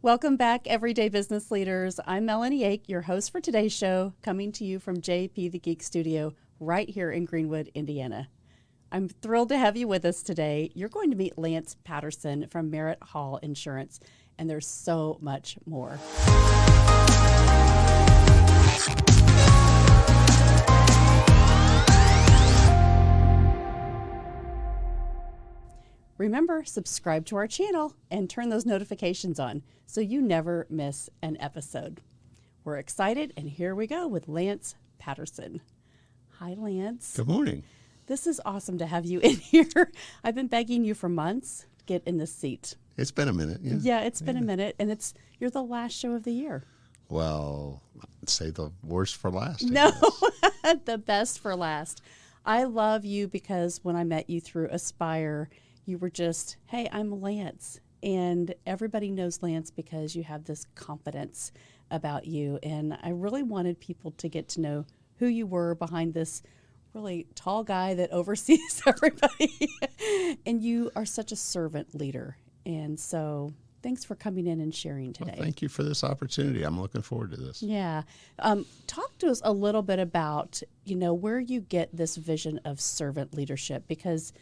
Welcome back, everyday business leaders. I'm Melanie Ake, your host for today's show, coming to you from JP the Geek Studio right here in Greenwood, Indiana. I'm thrilled to have you with us today. You're going to meet Lance Patterson from Merritt Hall Insurance, and there's so much more. Remember, subscribe to our channel and turn those notifications on so you never miss an episode. We're excited, and here we go with Lance Patterson. Hi, Lance. Good morning. This is awesome to have you in here. I've been begging you for months to get in this seat. It's been a minute. Yeah, it's been a minute, and you're the last show of the year. Well, I'd say the worst for last. No, the best for last. I love you because when I met you through Aspire, you were just, hey, I'm Lance. And everybody knows Lance because you have this confidence about you. And I really wanted people to get to know who you were behind this really tall guy that oversees everybody. And you are such a servant leader. And so thanks for coming in and sharing today. Well, thank you for this opportunity. I'm looking forward to this. Yeah. Talk to us a little bit about, where you get this vision of servant leadership, because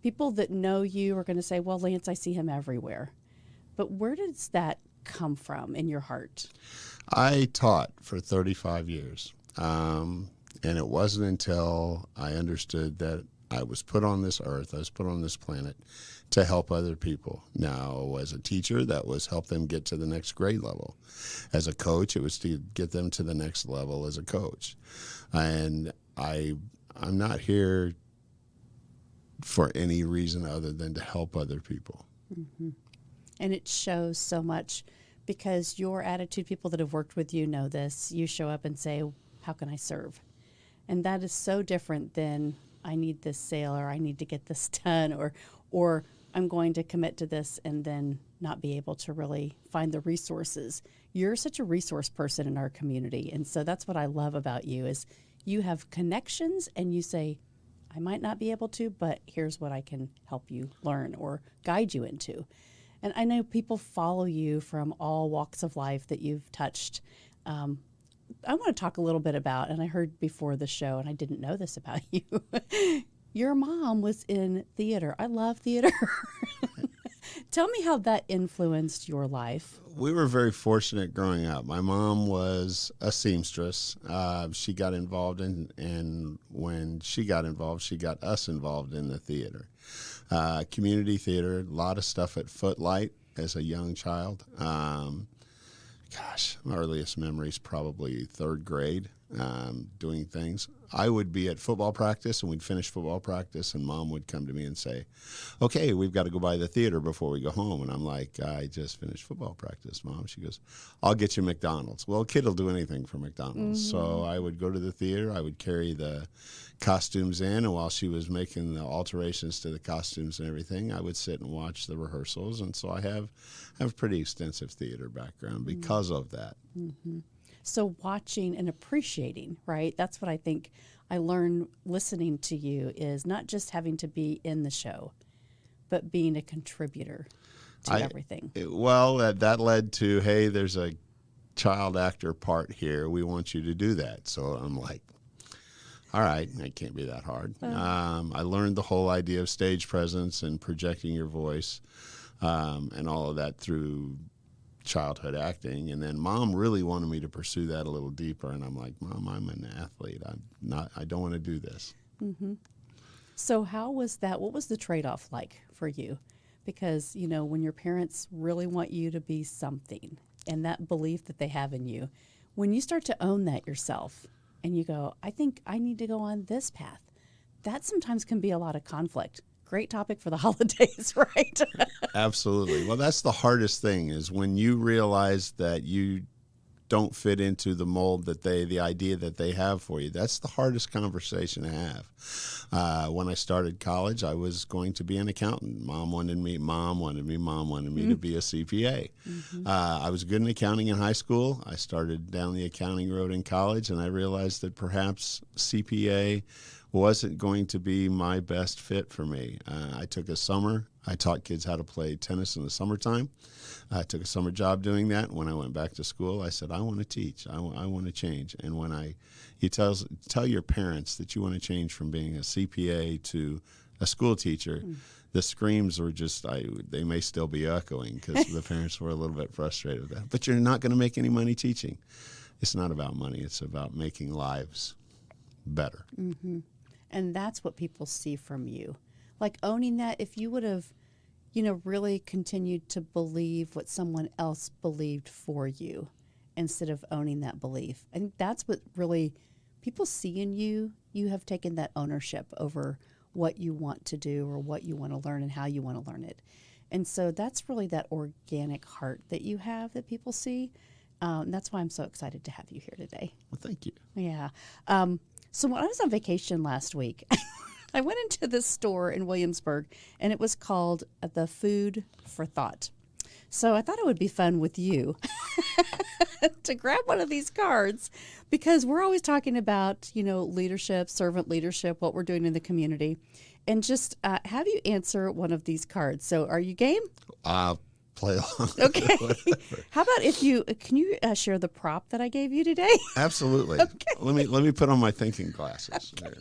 people that know you are going to say, well, Lance, I see him everywhere. But where does that come from in your heart? I taught for 35 years. And it wasn't until I understood that I was put on this earth, I was put on this planet to help other people. Now, as a teacher, that was help them get to the next grade level. As a coach, it was to get them to the next level as a coach. And I'm not here for any reason other than to help other people. Mm-hmm. And it shows so much because your attitude, people that have worked with you know this. You show up and say, how can I serve? And that is so different than I need this sale, or I need to get this done, or I'm going to commit to this and then not be able to really find the resources. You're such a resource person in our community. And so that's what I love about you is you have connections and you say, I might not be able to, but here's what I can help you learn or guide you into. And I know people follow you from all walks of life that you've touched. I want to talk a little bit about, and I heard before the show, and I didn't know this about you, your mom was in theater. I love theater. Tell me how that influenced your life. We were very fortunate growing up. My mom was a seamstress. She got involved and when she got involved, she got us involved in the theater. Community theater, a lot of stuff at Footlight as a young child. My earliest memory is probably third grade, doing things. I would be at football practice, and we'd finish football practice, and Mom would come to me and say, okay, we've got to go by the theater before we go home. And I'm like, I just finished football practice, Mom. She goes, I'll get you McDonald's. Well, a kid will do anything for McDonald's. Mm-hmm. So I would go to the theater. I would carry the costumes in, and while she was making the alterations to the costumes and everything, I would sit and watch the rehearsals. And so I have a pretty extensive theater background because of that. Mm-hmm. So watching and appreciating, right? That's what I think I learned listening to you is not just having to be in the show, but being a contributor to everything. That led to, hey, there's a child actor part here. We want you to do that. So I'm like, all right, it can't be that hard. I learned the whole idea of stage presence and projecting your voice and all of that through childhood acting. And then Mom really wanted me to pursue that a little deeper. And I'm like, Mom, I'm an athlete. I don't want to do this. Mm-hmm. So how was that? What was the trade-off like for you? Because, when your parents really want you to be something and that belief that they have in you, when you start to own that yourself, and you go, I think I need to go on this path, that sometimes can be a lot of conflict. Great topic for the holidays, right? Absolutely. Well, that's the hardest thing is when you realize that you don't fit into the mold the idea that they have for you. That's the hardest conversation to have. When I started college, I was going to be an accountant. Mom wanted me to be a CPA. Mm-hmm. I was good in accounting in high school. I started down the accounting road in college, and I realized that perhaps CPA wasn't going to be my best fit for me. I took a summer. I taught kids how to play tennis in the summertime. I took a summer job doing that. When I went back to school, I said, I want to teach. I want to change. And when you tell your parents that you want to change from being a CPA to a school teacher, the screams were just, they may still be echoing because the parents were a little bit frustrated with that. But you're not going to make any money teaching. It's not about money. It's about making lives better. Mm-hmm. And that's what people see from you. Like owning that, if you would have, really continued to believe what someone else believed for you instead of owning that belief. I think that's what really people see in you. You have taken that ownership over what you want to do or what you want to learn and how you want to learn it. And so that's really that organic heart that you have that people see. That's why I'm so excited to have you here today. Well, thank you. Yeah. So when I was on vacation last week, I went into this store in Williamsburg, and it was called The Food for Thought. So I thought it would be fun with you to grab one of these cards because we're always talking about, leadership, servant leadership, what we're doing in the community, and just have you answer one of these cards. So are you game? I'll play along. Okay. How about can you share the prop that I gave you today? Absolutely. Okay. Let me put on my thinking glasses. Okay.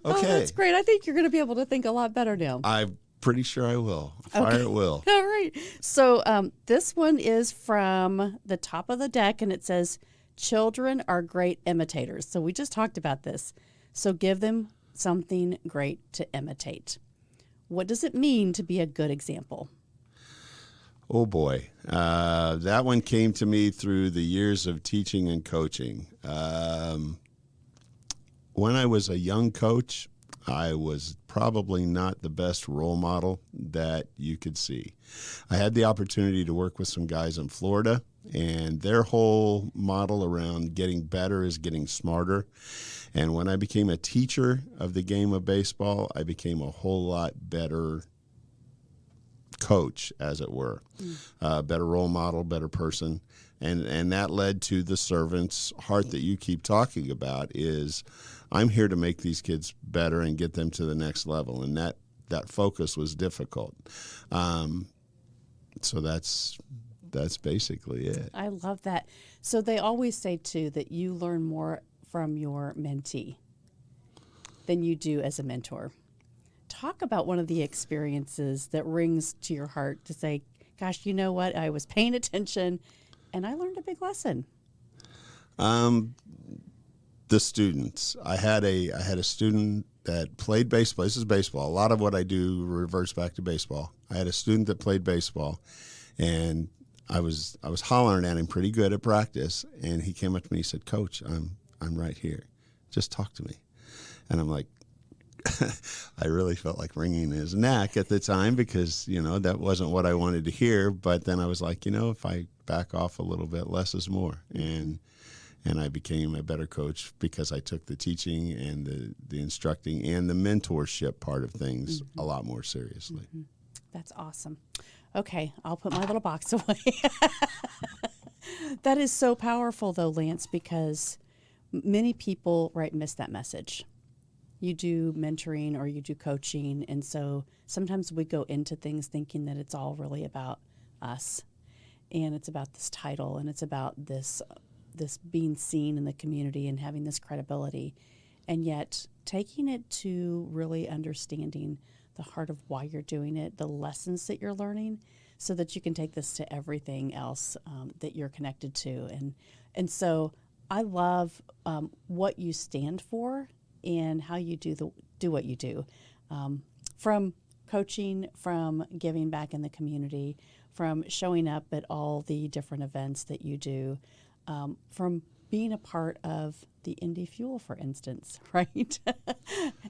Oh, that's great. I think you're going to be able to think a lot better now. I'm pretty sure I will. Fire at will. All right. So this one is from the top of the deck, and it says, children are great imitators. So we just talked about this. So give them something great to imitate. What does it mean to be a good example? Oh, boy. That one came to me through the years of teaching and coaching. When I was a young coach, I was probably not the best role model that you could see. I had the opportunity to work with some guys in Florida, and their whole model around getting better is getting smarter. And when I became a teacher of the game of baseball, I became a whole lot better coach, as it were. Better role model, better person. And that led to the servant's heart that you keep talking about is, I'm here to make these kids better and get them to the next level. And that focus was difficult. So that's basically it. I love that. So they always say, too, that you learn more from your mentee than you do as a mentor. Talk about one of the experiences that rings to your heart to say, gosh, you know what? I was paying attention and I learned a big lesson. The students. I had a student that played baseball. This is baseball. A lot of what I do reverts back to baseball. I had a student that played baseball, and I was hollering at him pretty good at practice, and he came up to me and said, Coach, I'm right here. Just talk to me. And I'm like, I really felt like wringing his neck at the time because, that wasn't what I wanted to hear. But then I was like, if I back off a little bit, less is more. And I became a better coach because I took the teaching and the instructing and the mentorship part of things a lot more seriously. Mm-hmm. That's awesome. Okay, I'll put my little box away. That is so powerful, though, Lance, because many people miss that message. You do mentoring or you do coaching, and so sometimes we go into things thinking that it's all really about us, and it's about this title, and it's about this being seen in the community and having this credibility, and yet taking it to really understanding the heart of why you're doing it, the lessons that you're learning, so that you can take this to everything else that you're connected to. And so I love what you stand for and how you do what you do, from coaching, from giving back in the community, from showing up at all the different events that you do, from being a part of the Indy Fuel, for instance, right?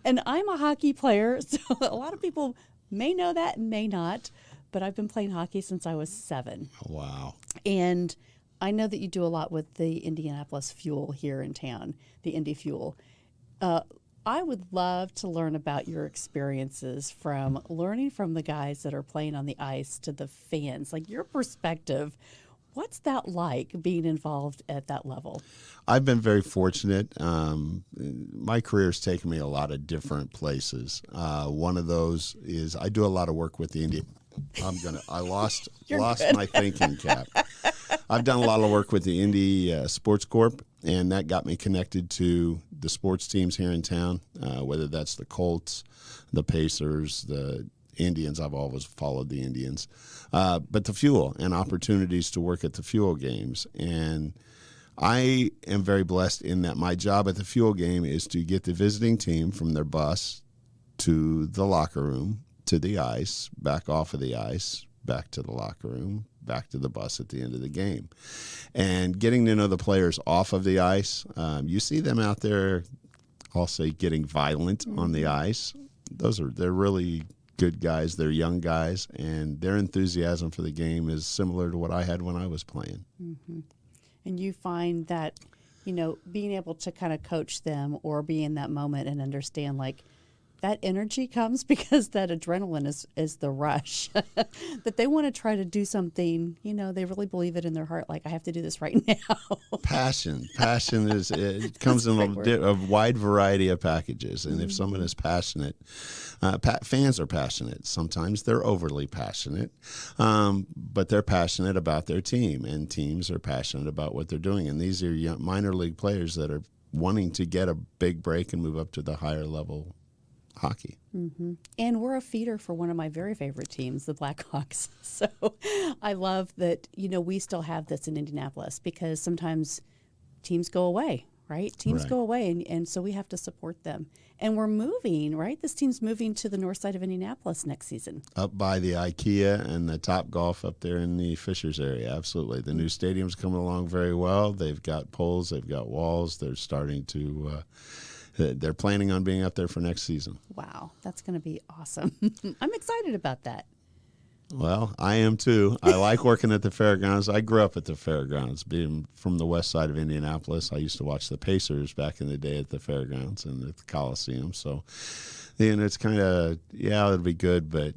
And I'm a hockey player, so a lot of people may know that and may not, but I've been playing hockey since I was 7. Wow. And I know that you do a lot with the Indianapolis Fuel here in town, the Indy Fuel. I would love to learn about your experiences from learning from the guys that are playing on the ice to the fans, like your perspective. What's that like, being involved at that level? I've been very fortunate. My career's taken me a lot of different places. One of those is I do a lot of work with the Indian. I lost my thinking cap. I've done a lot of work with the Indy Sports Corp, and that got me connected to the sports teams here in town, whether that's the Colts, the Pacers, the Indians. I've always followed the Indians. But the Fuel and opportunities to work at the Fuel games. And I am very blessed in that my job at the Fuel game is to get the visiting team from their bus to the locker room, to the ice, back off of the ice, back to the locker room, back to the bus at the end of the game. And getting to know the players off of the ice, you see them out there, I'll say, getting violent on the ice. They're really good guys. They're young guys, and their enthusiasm for the game is similar to what I had when I was playing. Mm-hmm. And you find that, being able to kind of coach them or be in that moment and understand, like, that energy comes because that adrenaline is the rush, that they want to try to do something, they really believe it in their heart. Like, I have to do this right now. Passion it comes in a wide variety of packages. And if someone is passionate, fans are passionate. Sometimes they're overly passionate, but they're passionate about their team, and teams are passionate about what they're doing. And these are young, minor league players that are wanting to get a big break and move up to the higher level hockey. Mm-hmm. And we're a feeder for one of my very favorite teams, the Blackhawks. So I love that, we still have this in Indianapolis, because sometimes teams go away, right? Teams go away, and so we have to support them. And we're moving, right? This team's moving to the north side of Indianapolis next season. Up by the IKEA and the Top Golf up there in the Fishers area, absolutely. The new stadium's coming along very well. They've got poles, they've got walls. They're starting to... They're planning on being up there for next season. Wow, that's going to be awesome. I'm excited about that. Well, I am too. I like working at the fairgrounds. I grew up at the fairgrounds. Being from the west side of Indianapolis, I used to watch the Pacers back in the day at the fairgrounds and at the Coliseum. So, it's kind of, it'll be good, but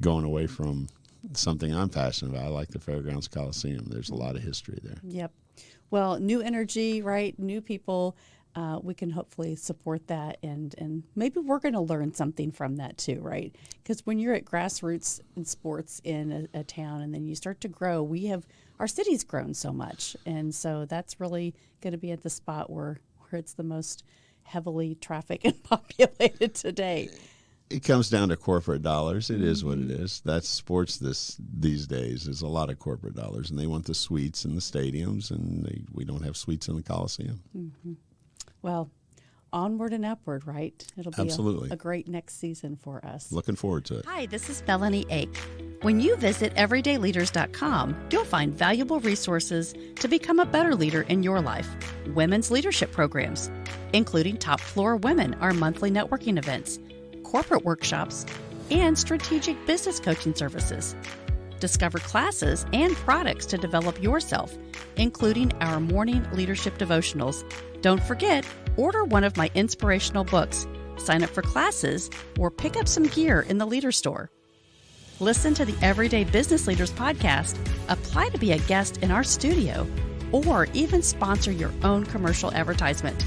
going away from something I'm passionate about, I like the Fairgrounds Coliseum. There's a lot of history there. Yep. Well, new energy, right? New people. We can hopefully support that, and maybe we're going to learn something from that too, right? Because when you're at grassroots in sports in a town, and then you start to grow, our city's grown so much, and so that's really going to be at the spot where it's the most heavily trafficked and populated today. It comes down to corporate dollars. It is what it is. That's sports these days. There's a lot of corporate dollars, and they want the suites in the stadiums, and we don't have suites in the Coliseum. Mm-hmm. Well, onward and upward, right? It'll be absolutely a great next season for us. Looking forward to it. Hi, this is Melanie Ake. When you visit everydayleaders.com, you'll find valuable resources to become a better leader in your life. Women's leadership programs, including Top Floor Women, our monthly networking events, corporate workshops, and strategic business coaching services. Discover classes and products to develop yourself, including our morning leadership devotionals. Don't forget, order one of my inspirational books, sign up for classes, or pick up some gear in the Leader Store. Listen to the Everyday Business Leaders podcast, apply to be a guest in our studio, or even sponsor your own commercial advertisement.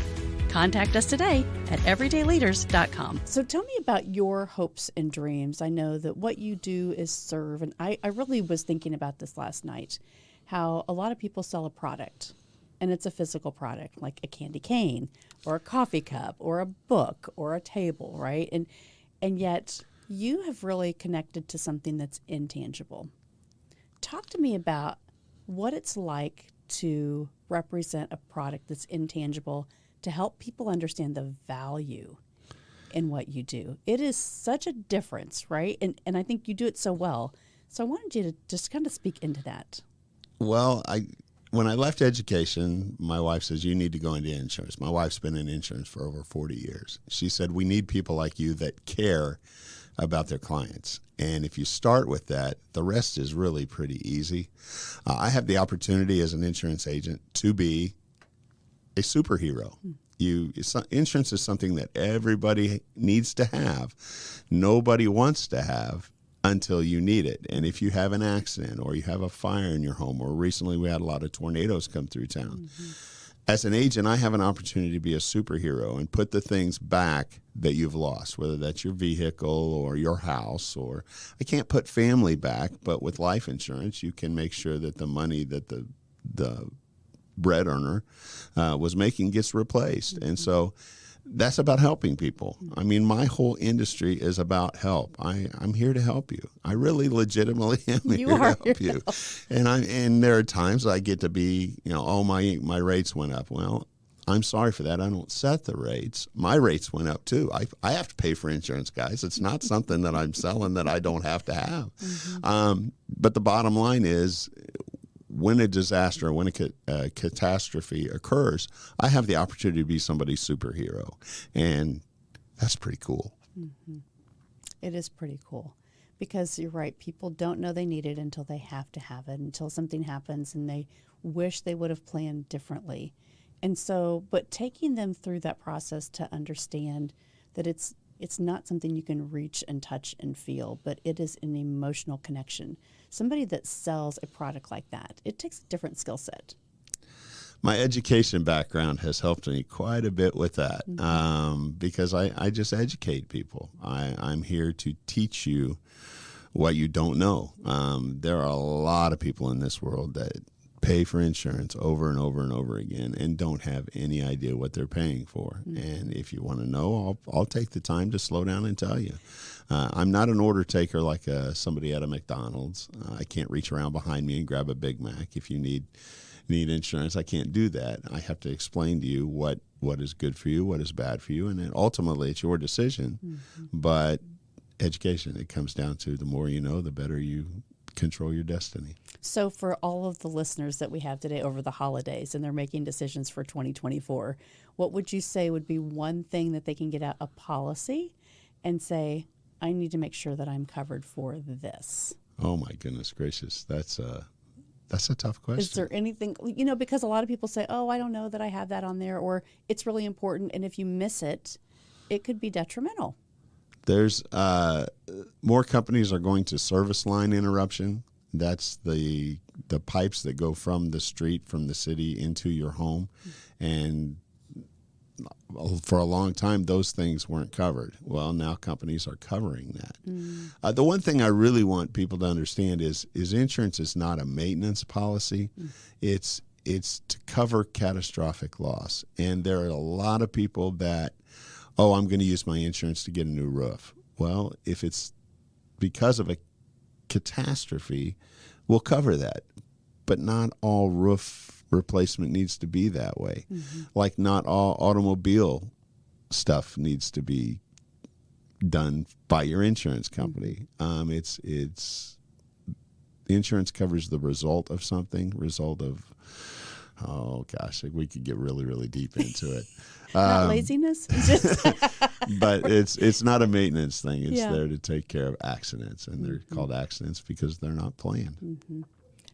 Contact us today at everydayleaders.com. So tell me about your hopes and dreams. I know that what you do is serve, and I really was thinking about this last night, how a lot of people sell a product, and it's a physical product, like a candy cane or a coffee cup or a book or a table, right? And yet you have really connected to something that's intangible. Talk to me about what it's like to represent a product that's intangible, to help people understand the value in what you do. It is such a difference, right? And I think you do it so well. So I wanted you to just kind of speak into that. Well, when I left education, my wife says, you need to go into insurance. My wife's been in insurance for over 40 years. She said, we need people like you that care about their clients. And if you start with that, the rest is really pretty easy. I have the opportunity as an insurance agent to be a superhero. Insurance is something that everybody needs to have. Nobody wants to have until you need it. And if you have an accident or you have a fire in your home, or recently we had a lot of tornadoes come through town, as an agent, I have an opportunity to be a superhero and put the things back that you've lost, whether that's your vehicle or your house, or I can't put family back, but with life insurance, you can make sure that the money that the bread earner was making gets replaced. And so that's about helping people. I mean, my whole industry is about help. I'm here to help you. I really legitimately am here to help you. And there are times I get to be, oh, my rates went up. Well, I'm sorry for that. I don't set the rates. My rates went up too. I have to pay for insurance, guys. It's not something that I'm selling that I don't have to have. But the bottom line is, when a disaster, when a catastrophe occurs, I have the opportunity to be somebody's superhero. And that's pretty cool. It is pretty cool, because you're right. People don't know they need it until they have to have it, until something happens and they wish they would have planned differently. And so, but taking them through that process to understand that it's not something you can reach and touch and feel, but it is an emotional connection. Somebody that sells a product like that, it takes a different skill set. My education background has helped me quite a bit with that, because I just educate people. I'm here to teach you what you don't know. There are a lot of people in this world that pay for insurance over and over and over again and don't have any idea what they're paying for. And if you want to know, I'll take the time to slow down and tell you. I'm not an order taker like somebody at a McDonald's. I can't reach around behind me and grab a Big Mac. If you need insurance, I can't do that. I have to explain to you what is good for you, what is bad for you, and then ultimately it's your decision. But education, it comes down to the more you know, the better you control your destiny. So for all of the listeners that we have today over the holidays and they're making decisions for 2024, what would you say would be one thing that they can get out a policy and say, I need to make sure that I'm covered for this? Oh my goodness gracious. That's a tough question. Is there anything, because a lot of people say, oh, I don't know that I have that on there, or it's really important, and if you miss it, it could be detrimental. There's more companies are going to service line interruption. That's the pipes that go from the street, from the city into your home. And for a long time, those things weren't covered. Well, now companies are covering that. The one thing I really want people to understand is insurance is not a maintenance policy. It's to cover catastrophic loss. And there are a lot of people that, I'm going to use my insurance to get a new roof. Well, if it's because of a catastrophe, we'll cover that. But not all roof replacement needs to be that way. Like not all automobile stuff needs to be done by your insurance company. It's insurance covers the result of something, oh gosh, we could get really, really deep into it. Not laziness? But it's not a maintenance thing. It's there to take care of accidents, and they're called accidents because they're not planned.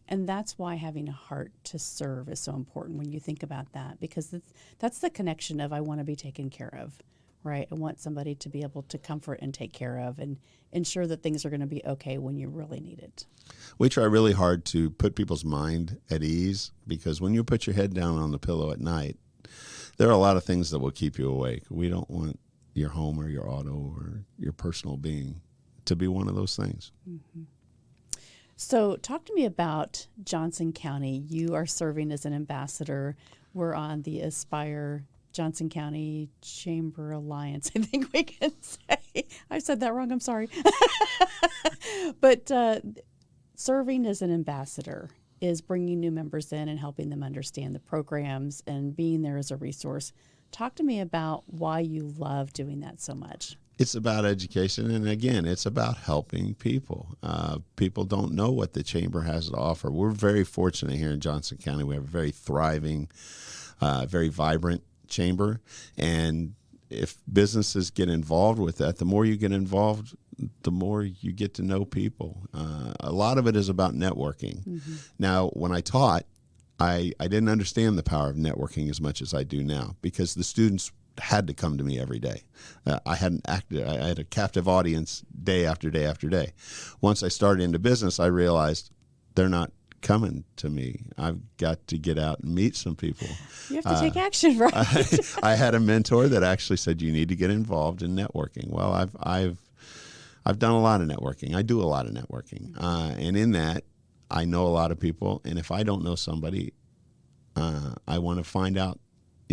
And that's why having a heart to serve is so important when you think about that, because that's the connection of I want to be taken care of, right? I want somebody to be able to comfort and take care of and ensure that things are going to be okay when you really need it. We try really hard to put people's mind at ease, because when you put your head down on the pillow at night, there are a lot of things that will keep you awake. We don't want your home or your auto or your personal being to be one of those things. So talk to me about Johnson County. You are serving as an ambassador. We're on the Aspire Johnson County Chamber Alliance, I think we can say. I said that wrong. I'm sorry. But serving as an ambassador is bringing new members in and helping them understand the programs and being there as a resource. Talk to me about why you love doing that so much. It's about education, and again, it's about helping people. People don't know what the Chamber has to offer. We're very fortunate here in Johnson County. We have a very thriving, very vibrant Chamber, and if businesses get involved with that, the more you get involved, the more you get to know people. A lot of it is about networking. Now, when I taught, I didn't understand the power of networking as much as I do now, because the students had to come to me every day. I had a captive audience day after day after day. Once I started into business, I realized they're not coming to me. I've got to get out and meet some people. You have to take action, right? I had a mentor that actually said, you need to get involved in networking. Well, I've done a lot of networking. I do a lot of networking. And in that, I know a lot of people. And if I don't know somebody, I want to find out,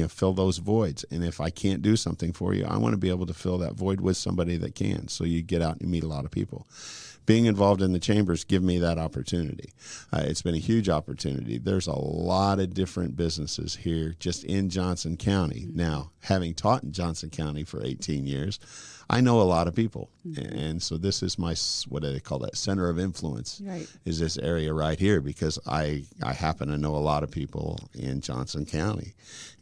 fill those voids. And if I can't do something for you, I want to be able to fill that void with somebody that can. So you get out and meet a lot of people. Being involved in the chambers give me that opportunity. It's been a huge opportunity. There's a lot of different businesses here just in Johnson County. Now, having taught in Johnson County for 18 years, I know a lot of people. And so this is my, what do they call that, center of influence, right, is this area right here, because I happen to know a lot of people in Johnson County.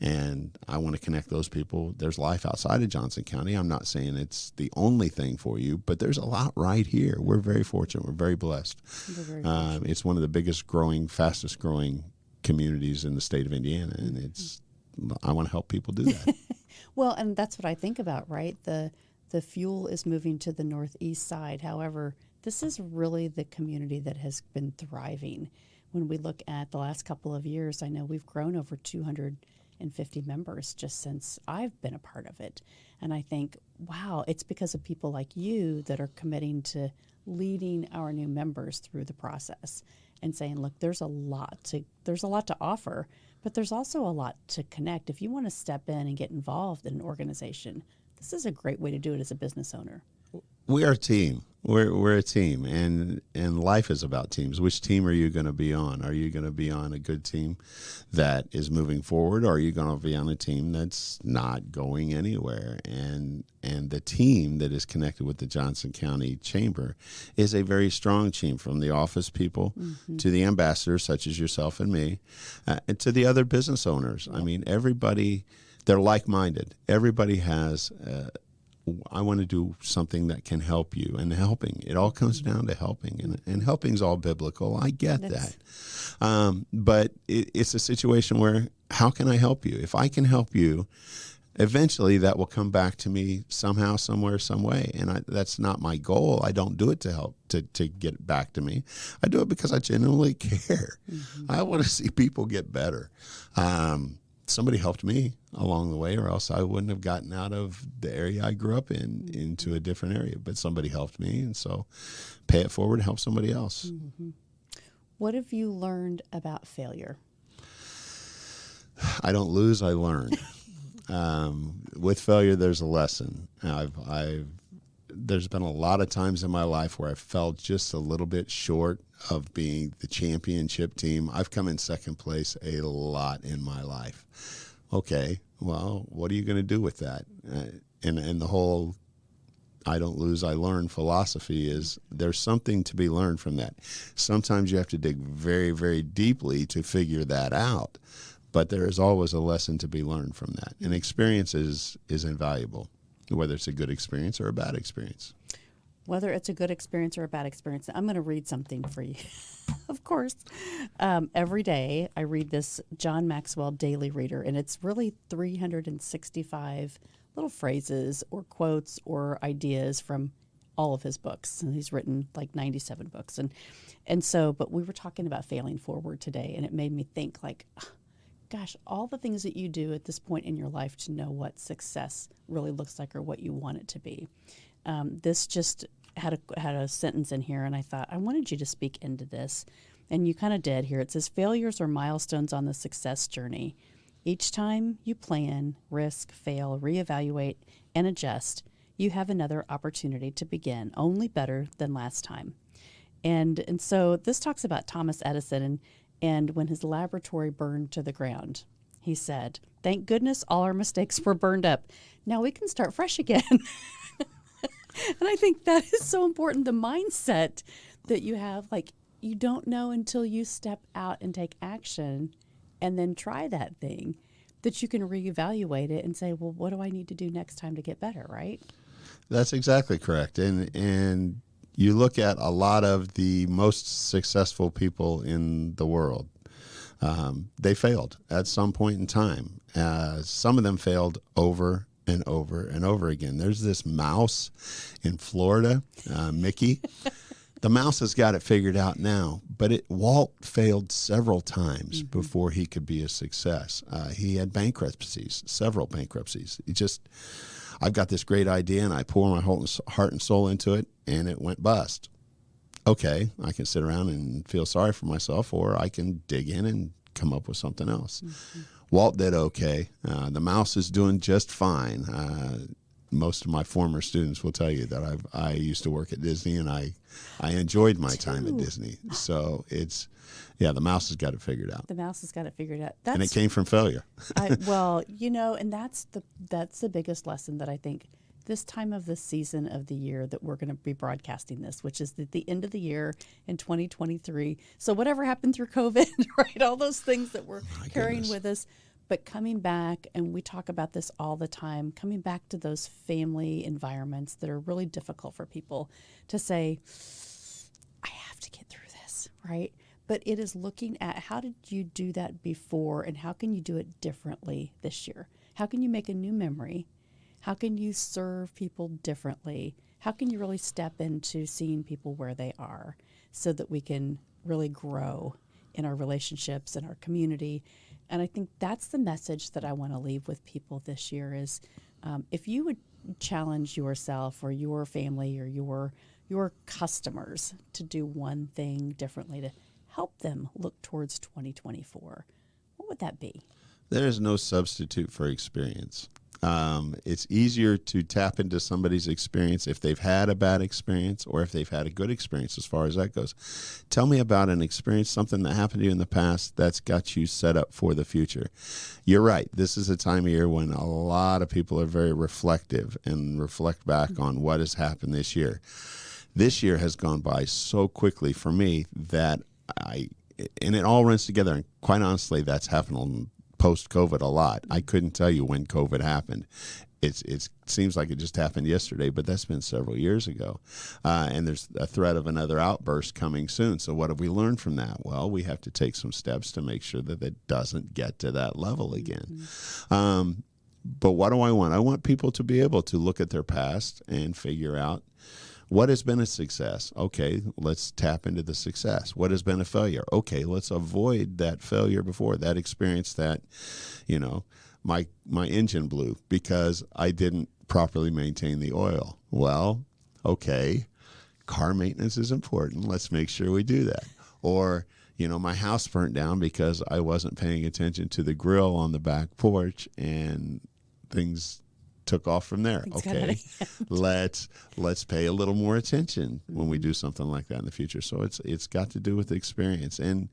And I want to connect those people. There's life outside of Johnson County. I'm not saying it's the only thing for you, but there's a lot right here. We're very fortunate. We're very blessed. It's one of the biggest growing, fastest growing communities in the state of Indiana. And I want to help people do that. Well, and that's what I think about, right? The fuel is moving to the northeast side. However, this is really the community that has been thriving. When we look at the last couple of years, I know we've grown over 250 members just since I've been a part of it. And I think, wow, it's because of people like you that are committing to leading our new members through the process and saying, look, there's a lot to offer, but there's also a lot to connect. If you want to step in and get involved in an organization, this is a great way to do it as a business owner. We are a team. We're a team, and life is about teams. Which team are you going to be on? Are you going to be on a good team that is moving forward, or are you going to be on a team that's not going anywhere? And the team that is connected with the Johnson County Chamber is a very strong team, from the office people to the ambassadors, such as yourself and me, and to the other business owners. I mean, everybody, they're like-minded. Everybody has I want to do something that can help you, and helping. It all comes down to helping, and helping's all biblical. I get that. But it's a situation where, how can I help you? If I can help you, eventually that will come back to me somehow, somewhere, some way. And that's not my goal. I don't do it to help, to get it back to me. I do it because I genuinely care. I want to see people get better. Somebody helped me along the way, or else I wouldn't have gotten out of the area I grew up in into a different area. But somebody helped me, and so pay it forward and help somebody else. What have you learned about failure? I don't lose, I learn. With failure, there's a lesson. There's been a lot of times in my life where I fell just a little bit short of being the championship team. I've come in second place a lot in my life. Okay, well, what are you going to do with that? And the whole I don't lose, I learn philosophy is, there's something to be learned from that. Sometimes you have to dig very, very deeply to figure that out. But there is always a lesson to be learned from that. And experience is invaluable, whether it's a good experience or a bad experience. Whether it's a good experience or a bad experience, I'm going to read something for you, of course. Every day I read this John Maxwell Daily Reader, and it's really 365 little phrases or quotes or ideas from all of his books. And he's written like 97 books. But we were talking about failing forward today, and it made me think, like, gosh, all the things that you do at this point in your life to know what success really looks like or what you want it to be. This just had a sentence in here, and I thought I wanted you to speak into this, and you kind of did here. It says, failures are milestones on the success journey. Each time you plan, risk, fail, reevaluate, and adjust, you have another opportunity to begin, only better than last time. And so this talks about Thomas Edison and when his laboratory burned to the ground. He said, "Thank goodness all our mistakes were burned up. Now we can start fresh again." And I think that is so important, the mindset that you have. Like, you don't know until you step out and take action and then try that thing, that you can reevaluate it and say, well, what do I need to do next time to get better, right? That's exactly correct. And you look at a lot of the most successful people in the world, they failed at some point in time. Some of them failed over and over and over again. There's this mouse in Florida, Mickey. The mouse has got it figured out now, but Walt failed several times before he could be a success. He had bankruptcies, several bankruptcies. I've got this great idea, and I pour my whole heart and soul into it, and it went bust. Okay, I can sit around and feel sorry for myself, or I can dig in and come up with something else. Walt did okay. The mouse is doing just fine. Most of my former students will tell you that I used to work at Disney, and I enjoyed my time at Disney. So the mouse has got it figured out. The mouse has got it figured out. And it came from failure. And that's the biggest lesson that I think this time of the season of the year that we're going to be broadcasting this, which is the end of the year in 2023. So whatever happened through COVID, right? All those things that we're carrying with us. But coming back, and we talk about this all the time, coming back to those family environments that are really difficult for people to say, I have to get through this, right? But it is looking at how did you do that before, and how can you do it differently this year? How can you make a new memory? How can you serve people differently? How can you really step into seeing people where they are so that we can really grow in our relationships and our community? And I think that's the message that I want to leave with people this year is if you would challenge yourself or your family or your customers to do one thing differently to help them look towards 2024, what would that be? There is no substitute for experience. It's easier to tap into somebody's experience if they've had a bad experience or if they've had a good experience as far as that goes. Tell me about an experience, something that happened to you in the past that's got you set up for the future. You're right. This is a time of year when a lot of people are very reflective and reflect back on what has happened this year. This year has gone by so quickly for me that and it all runs together. And quite honestly, that's happened on post-COVID a lot. I couldn't tell you when COVID happened. It seems like it just happened yesterday, but that's been several years ago. And there's a threat of another outburst coming soon. So what have we learned from that? Well, we have to take some steps to make sure that it doesn't get to that level again. But what do I want? I want people to be able to look at their past and figure out what has been a success. Okay, let's tap into the success. What has been a failure? Okay, let's avoid that failure before, that experience that, my engine blew because I didn't properly maintain the oil. Well, okay, car maintenance is important. Let's make sure we do that. Or, my house burnt down because I wasn't paying attention to the grill on the back porch and things took off from there. Okay, let's pay a little more attention when we do something like that in the future. So it's got to do with experience. And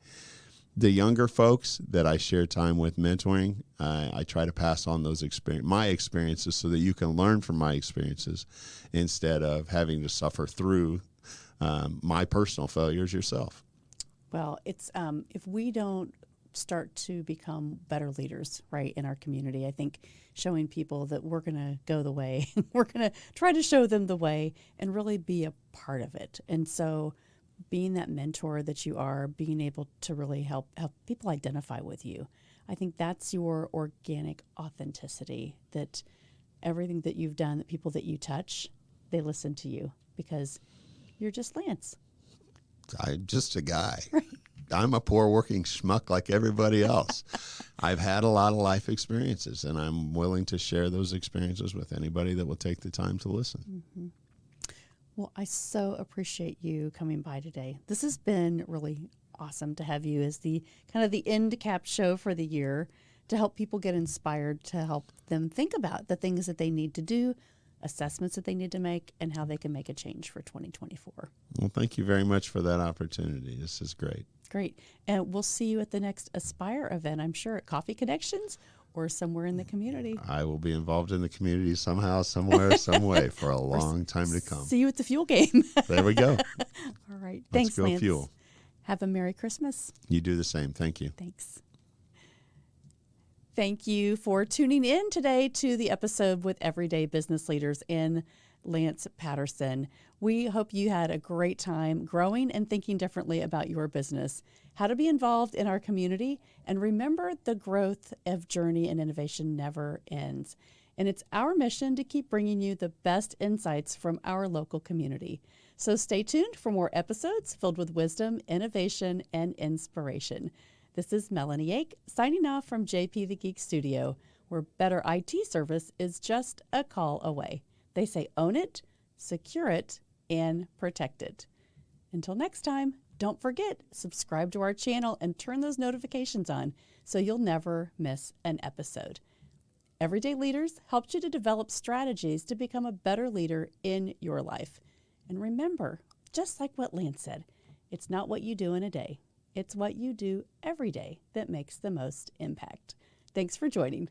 the younger folks that I share time with mentoring, I try to pass on those my experiences so that you can learn from my experiences instead of having to suffer through my personal failures yourself. Well, it's if we don't start to become better leaders, right, in our community, I think showing people that we're going to go the way, we're going to try to show them the way and really be a part of it. And so being that mentor that you are, being able to really help people identify with you, I think that's your organic authenticity, that everything that you've done, the people that you touch, they listen to you because you're just Lance. I'm just a guy. Right. I'm a poor working schmuck like everybody else. I've had a lot of life experiences, and I'm willing to share those experiences with anybody that will take the time to listen. Mm-hmm. Well, I so appreciate you coming by today. This has been really awesome to have you as the kind of the end cap show for the year to help people get inspired, to help them think about the things that they need to do, assessments that they need to make, and how they can make a change for 2024. Well, thank you very much for that opportunity. This is great. Great. And we'll see you at the next Aspire event, I'm sure, at Coffee Connections or somewhere in the community. I will be involved in the community somehow, somewhere, some way for a long time to come. See you at the Fuel game. There we go. All right. Let's Thanks, go Lance. Fuel. Have a Merry Christmas. You do the same. Thank you. Thanks. Thank you for tuning in today to the episode with Everyday Business Leaders in Lance Patterson. We hope you had a great time growing and thinking differently about your business, how to be involved in our community, and remember the growth of journey and innovation never ends. And it's our mission to keep bringing you the best insights from our local community. So stay tuned for more episodes filled with wisdom, innovation, and inspiration. This is Melanie Ake signing off from JP the Geek Studio, where better IT service is just a call away. They say own it, secure it, and protect it. Until next time, don't forget, subscribe to our channel and turn those notifications on so you'll never miss an episode. Everyday Leaders helps you to develop strategies to become a better leader in your life. And remember, just like what Lance said, it's not what you do in a day. It's what you do every day that makes the most impact. Thanks for joining.